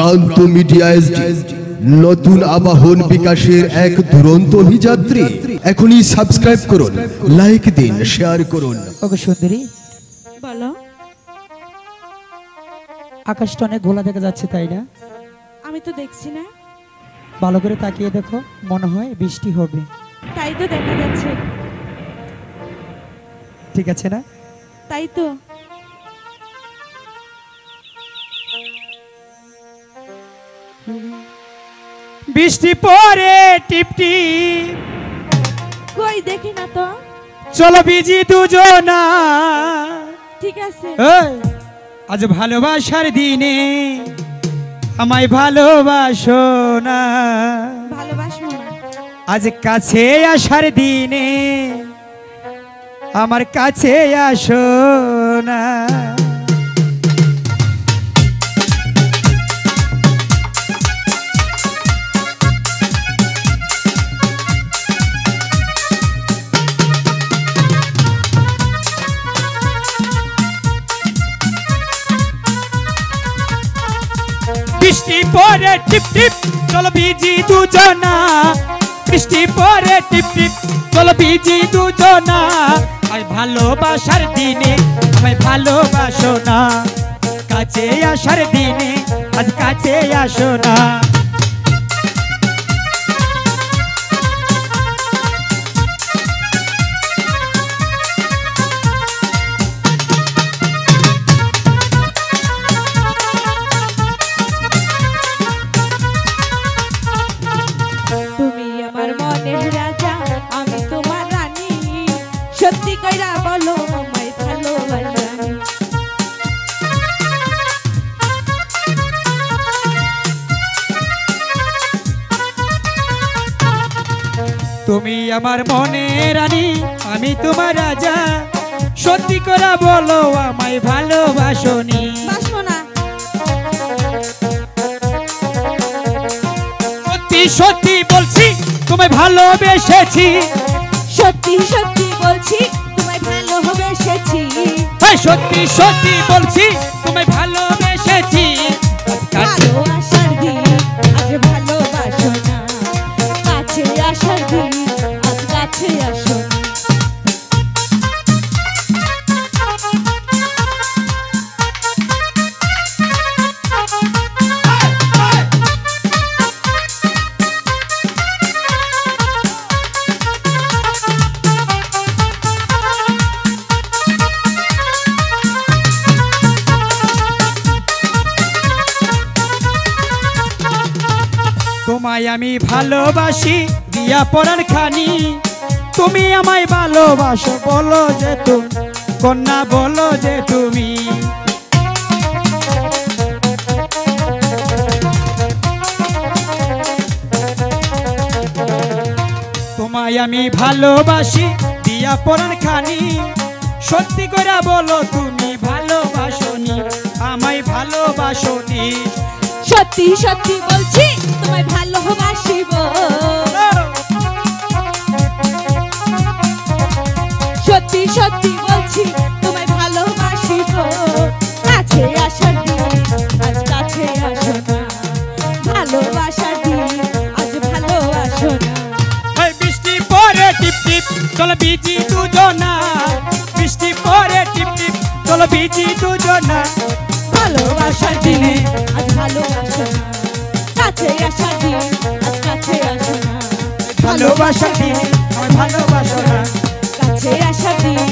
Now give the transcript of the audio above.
প্রান্ত media SD নতুন আবাহন বিকাশের এক দুরন্ত অভিযাত্রী। এখনই সাবস্ক্রাইব করুন, লাইক দিন, শেয়ার করুন। ওকে সুন্দরী, বলো। আকাশটা অনেক ঘোলা দেখা যাচ্ছে, তাই না? আমি তো দেখছি না। ভালো করে তাকিয়ে দেখো, মনে হয় বৃষ্টি হবে। তাই তো দেখা যাচ্ছে। ঠিক আছে না? তাই তো। বৃষ্টি পড়ে টিপ টিপ, কই দেখি না তো। চলো ভিজি দুজনা। ঠিক আছে। আজ ভালোবাসার দিনে আমায় ভালোবাসো না। ভালোবাসবো না। আজ কাছে আসার দিনে আমার কাছে আসো না। বৃষ্টি পরে টিপ টিপ, চলো ভিজি দুজনা। বৃষ্টি পরে টিপ টিপ, চলো ভিজি দুজনা। আজ ভালোবাসার দিনে আমায় ভালোবাসো না। কাছে আসার দিনে আজ কাছে আসো না। তুমি আমার মনের রাজা, আমি তোমার রানী। সত্যি কইরা বলো আমায় ভালোবাসি। তুমি আমার মনের রানী, আমি তোমার রাজা। সত্যি করে বলো আমায় ভালোবাসোনি। বাসবো না। সত্যি সত্যি বলছি তোমায় ভালোবেসেছি। সত্যি সত্যি বলছি তোমায় ভালোবেসেছি। সত্যি সত্যি বলছি তোমায় ভালোবেসেছি। ভালোবাসার দিন আজ ভালোবাসো না। কাছে আসার দিন আজ কাছে আসো না। তোমায় আমি ভালোবাসি দিয়া পরাণ খানি। তুমি আমায় ভালোবাসো, বলো যে তুমি কন্যা, বলো যে তুমি। তোমায় আমি ভালোবাসি দিয়া পরাণ খানি। সত্যি করে বলো তুমি ভালোবাসোনি, আমায় ভালোবাসোনি। সত্যি সত্যি বলছি তোমায় ভালোবাসিব। সত্যি সত্যি বলছি তোমায় ভালোবাসিব। কাছে আসার দিন আজ কাছে আসো না। ভালোবাসার দিন আজ ভালোবাসো না। বৃষ্টি পরে টিপ টিপ, চলো ভিজি দুজনা। বৃষ্টি পরে টিপ টিপ, চলো ভিজি দুজনা। ভালোবাসার দিনে আজ ভালোবাসো না। কাছে আসার দিন আজ কাছে আসো না। ভালোবাসার দিনে আমায় ভালোবাসো না। কাছে আসার দিন